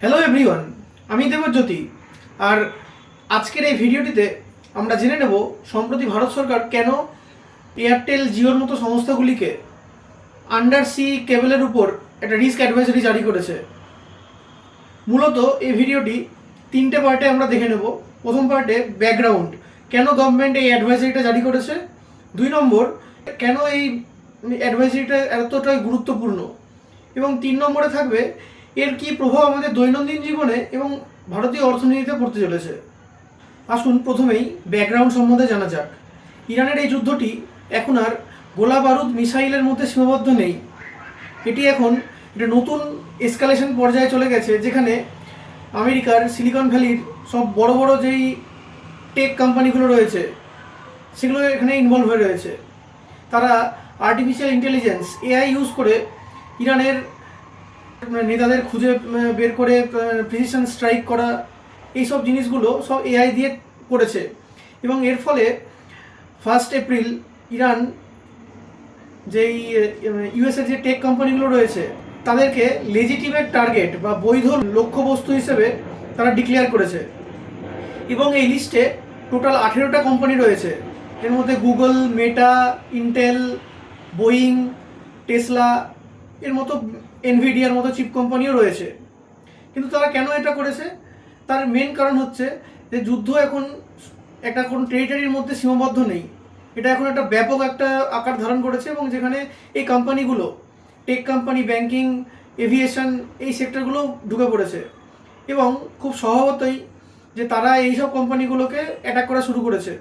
Hello everyone, আমি দেবজ্যোতি। আর আজকের এই ভিডিওটিতে আমরা জেনে নেব সম্প্রতি ভারত সরকার কেন এয়ারটেল জিওর মতো সংস্থাগুলিকে আন্ডার সি কেবলের উপর একটা রিস্ক অ্যাডভাইজারি জারি করেছে। মূলত এই ভিডিওটি তিনটে পার্টে আমরা দেখে নেব। প্রথম পার্টে ব্যাকগ্রাউন্ড, কেন গভর্নমেন্ট এই অ্যাডভাইজারিটা জারি করেছে। 2 নম্বর, কেন এই অ্যাডভাইজারিটা এতটাই গুরুত্বপূর্ণ। এবং 3 নম্বরে থাকবে এর কী প্রভাব আমাদের দৈনন্দিন জীবনে এবং ভারতীয় অর্থনীতিতে পড়তে চলেছে। আসুন প্রথমেই ব্যাকগ্রাউন্ড সম্বন্ধে জানা যাক। ইরানের এই যুদ্ধটি এখন আর গোলা বারুদ মিসাইলের মধ্যে সীমাবদ্ধ নেই। এটি এখন একটা নতুন এসকালেশন পর্যায়ে চলে গেছে, যেখানে আমেরিকার সিলিকন ভ্যালির সব বড় বড় যেই টেক কোম্পানিগুলো রয়েছে সেগুলো এখানে ইনভলভ হয়ে রয়েছে। তারা আর্টিফিশিয়াল ইন্টেলিজেন্স এআই ইউজ করে ইরানের নেতাদের খুঁজে বের করে প্রিসিশন স্ট্রাইক করা, এইসব জিনিসগুলো সব এআই দিয়ে করেছে। এবং এর ফলে 1 এপ্রিল ইরান যেই ইউএসের যে টেক কোম্পানিগুলো রয়েছে তাদেরকে লেজিটিমেট টার্গেট বা বৈধ লক্ষ্যবস্তু হিসেবে তারা ডিক্লেয়ার করেছে। এবং এই লিস্টে টোটাল 18টা কোম্পানি রয়েছে। এর মধ্যে গুগল, মেটা, ইন্টেল, বোয়িং, টেসলা এর মতো, এনভিডিয়ার মতো চিপ কোম্পানিও রয়েছে। কিন্তু তারা কেন এটা করেছে? তার মেন কারণ হচ্ছে যে যুদ্ধ এখন একটা কোনো টেরিটরির মধ্যে সীমাবদ্ধ নেই। এটা এখন একটা ব্যাপক একটা আকার ধারণ করেছে, এবং যেখানে এই কোম্পানিগুলো, টেক কোম্পানি, ব্যাংকিং, এভিয়েশন, এই সেক্টরগুলো ঢুকে পড়েছে। এবং খুব স্বভাবতই যে তারা এইসব কোম্পানিগুলোকে অ্যাটাক করা শুরু করেছে।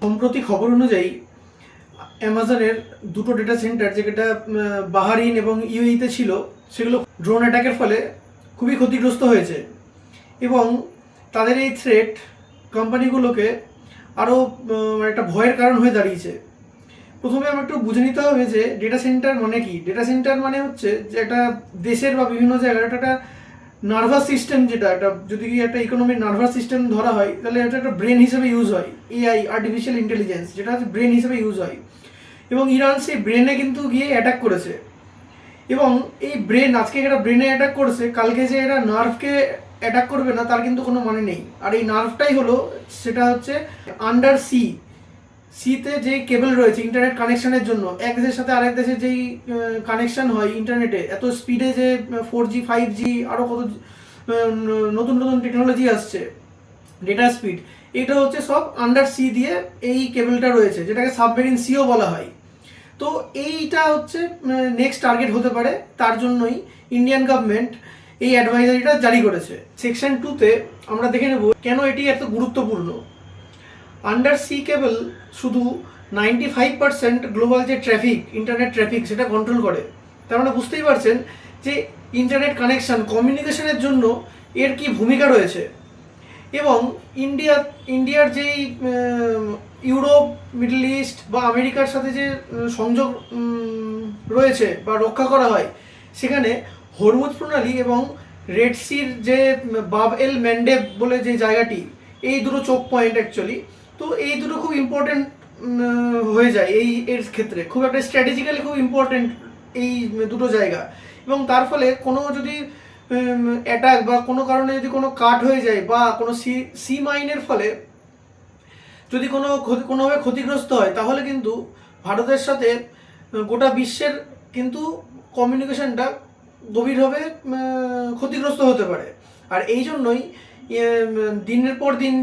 সম্প্রতি খবর অনুযায়ী অ্যামাজনের 2টো ডেটা সেন্টার, যেটা বাহারিন এবং ইউএইতে ছিল, সেগুলো ড্রোন অ্যাটাকের ফলে খুবই ক্ষতিগ্রস্ত হয়েছে। এবং তাদের এই থ্রেট কোম্পানিগুলোকে আরও একটা ভয়ের কারণ হয়ে দাঁড়িয়েছে। প্রথমে আমরা একটু বুঝে নিতে হবে যে ডেটা সেন্টার মানে কি। ডেটা সেন্টার মানে হচ্ছে যে একটা দেশের বা বিভিন্ন জায়গার একটা নার্ভাস সিস্টেম, যেটা একটা যদি একটা ইকোনমির নার্ভাস সিস্টেম ধরা হয়, তাহলে এটা একটা ব্রেন হিসেবে ইউজ হয়। এআই, আর্টিফিশিয়াল ইন্টেলিজেন্স, যেটা হচ্ছে ব্রেন হিসেবে ইউজ হয়। এবং ইরান সেই ব্রেনে কিন্তু গিয়ে অ্যাটাক করেছে। এবং এই ব্রেন, আজকে এরা ব্রেনে অ্যাটাক করেছে, কালকে যে এরা নার্ভকে অ্যাটাক করবে না তার কিন্তু কোনো মানে নেই। আর এই নার্ভটাই হলো, সেটা হচ্ছে আন্ডার সিতে যে কেবল রয়েছে ইন্টারনেট কানেকশনের জন্য। এক দেশের সাথে আরেক দেশের যেই কানেকশন হয় ইন্টারনেটে, এত স্পিডে যে 4G, 5G, আরও কত নতুন নতুন টেকনোলজি আসছে, ডেটা স্পিড, এটা হচ্ছে সব আন্ডার সি দিয়ে এই কেবলটা রয়েছে, যেটাকে সাবমেরিন সিও বলা হয়। তো এইটা হচ্ছে নেক্সট টার্গেট হতে পারে। তার জন্যই ইন্ডিয়ান গভর্নমেন্ট এই অ্যাডভাইজারিটা জারি করেছে। সেকশন 2তে আমরা দেখে নেব কেন এটি এত গুরুত্বপূর্ণ। আন্ডার সি কেবল শুধু 95% গ্লোবাল যে ট্রাফিক, ইন্টারনেট ট্রাফিক, সেটা কন্ট্রোল করে। তার মানে বুঝতেই পারছেন যে ইন্টারনেট কানেকশন, কমিউনিকেশনের জন্য এর কি ভূমিকা রয়েছে। এবং ইন্ডিয়ার যেই ইউরোপ, মিডল ইস্ট বা আমেরিকার সাথে যে সংযোগ রয়েছে বা রক্ষা করা হয়, সেখানে হরমুজ প্রণালী এবং রেড সির যে বাব এল ম্যান্ডেব বলে যে জায়গাটি, এই দুটো চোখ পয়েন্ট অ্যাকচুয়ালি। তো এই দুটো খুব ইম্পর্টেন্ট হয়ে যায় এর ক্ষেত্রে, খুব একটা স্ট্র্যাটেজিক্যালি খুব ইম্পর্টেন্ট এই দুটো জায়গা। এবং তার ফলে কোনো যদি অ্যাটাক বা কোনো কারণে যদি কোনো কাট হয়ে যায়, বা কোনো সি মাইনের ফলে যদি কোনোভাবে ক্ষতিগ্রস্ত হয়, তাহলে কিন্তু ভারতের সাথে গোটা বিশ্বের কিন্তু কমিউনিকেশনটা গভীরভাবে ক্ষতিগ্রস্ত হতে পারে। আর এই জন্যই দিনের পর দিন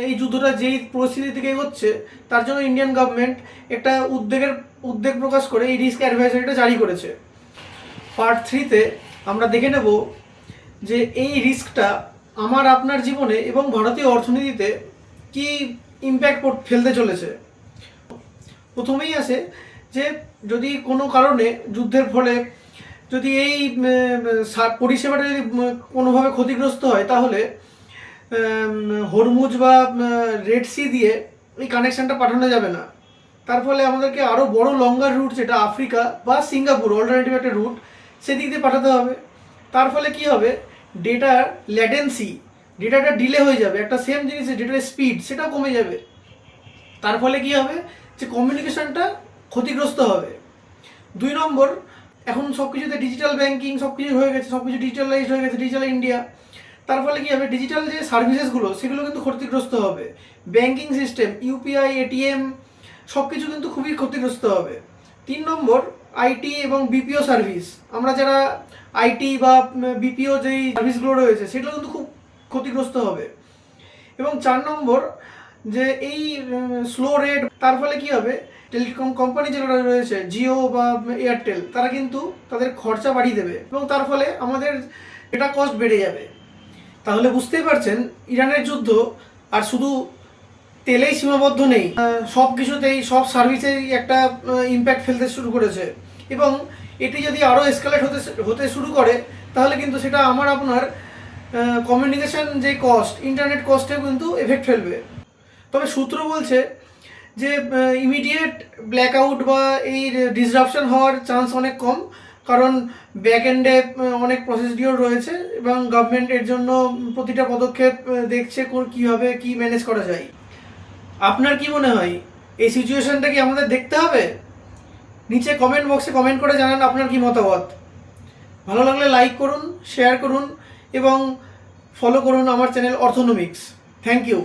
এই যুদ্ধটা যেই পরিস্থিতি থেকে এগোচ্ছে, তার জন্য ইন্ডিয়ান গভর্নমেন্ট একটা উদ্বেগ প্রকাশ করে এই রিস্ক অ্যাডভাইজারিটা জারি করেছে। পার্ট 3তে আমরা দেখে নেব যে এই রিস্কটা আমার আপনার জীবনে এবং ভারতীয় অর্থনীতিতে কি ইম্প্যাক্ট ফেলতে চলেছে। প্রথমেই আসে যে যদি কোনো কারণে যুদ্ধের ফলে যদি এই পরিষেবাটা যদি কোনোভাবে ক্ষতিগ্রস্ত হয়, তাহলে হরমুজ বা রেড সি দিয়ে এই কানেকশানটা পাঠানো যাবে না। তার ফলে আমাদেরকে আরও বড় লঙ্গার রুট, যেটা আফ্রিকা বা সিঙ্গাপুর, অল্টারনেটিভ একটা রুট, সেদিক দিয়ে পাঠাতে হবে। তার ফলে কি হবে, ডেটার ল্যাটেন্সি, ডেটাটা ডিলে হয়ে যাবে। একটা সেম জিনিসের ডেটার স্পিড, সেটাও কমে যাবে। তার ফলে কি হবে, যে কমিউনিকেশনটা ক্ষতিগ্রস্ত হবে। 2 নম্বর, এখন সব কিছুতে ডিজিটাল ব্যাঙ্কিং, সব কিছু হয়ে গেছে, সব কিছু ডিজিটালাইজড হয়ে গেছে, ডিজিটাল ইন্ডিয়া। তার ফলে কি হবে, ডিজিটাল যে সার্ভিসেসগুলো সেগুলো কিন্তু ক্ষতিগ্রস্ত হবে। ব্যাংকিং সিস্টেম, ইউপিআই, এটিএম সব কিছু কিন্তু খুবই ক্ষতিগ্রস্ত হবে। 3 নম্বর, আইটি এবং বিপিও সার্ভিস। আমরা যারা আইটি বা বিপিও যেই সার্ভিসগুলো রয়েছে সেগুলো কিন্তু খুব ক্ষতিগ্রস্ত হবে। এবং 4 নম্বর, যে এই স্লো রেট, তার ফলে কি হবে, টেলিকম কোম্পানি যেগুলো রয়েছে জিও বা এয়ারটেল, তারা কিন্তু তাদের খরচা বাড়িয়ে দেবে এবং তার ফলে আমাদের ডেটা কস্ট বেড়ে যাবে। তাহলে বুঝতেই পারছেন, ইরানের যুদ্ধ আর শুধু তেলেই সীমাবদ্ধ নেই, সব কিছুতেই, সব সার্ভিসেই একটা ইম্প্যাক্ট ফেলতে শুরু করেছে। এবং এটি যদি আরও এসকালেট হতে শুরু করে তাহলে কিন্তু সেটা আমার আপনার কমিউনিকেশন যে কস্ট, ইন্টারনেট কস্টেও কিন্তু এফেক্ট ফেলবে। তবে সূত্র বলছে যে ইমিডিয়েট ব্ল্যাকআউট বা এই ডিসরাপশন হওয়ার চান্স অনেক কম, কারণ ব্যাক এন্ডে অনেক প্রসিডিওর রয়েছে এবং গভর্নমেন্ট এর জন্য প্রতিটা পদক্ষেপ দেখছে কীভাবে কী ম্যানেজ করা যায়। আপনার কি মনে হয়, এই সিচুয়েশনটা কি আমাদের দেখতে হবে? নিচে কমেন্ট বক্সে কমেন্ট করে জানান আপনার কি মতামত। ভালো লাগলে লাইক করুন, শেয়ার করুন এবং ফলো করুন আমার চ্যানেল অর্থোনমিক্স। Thank you.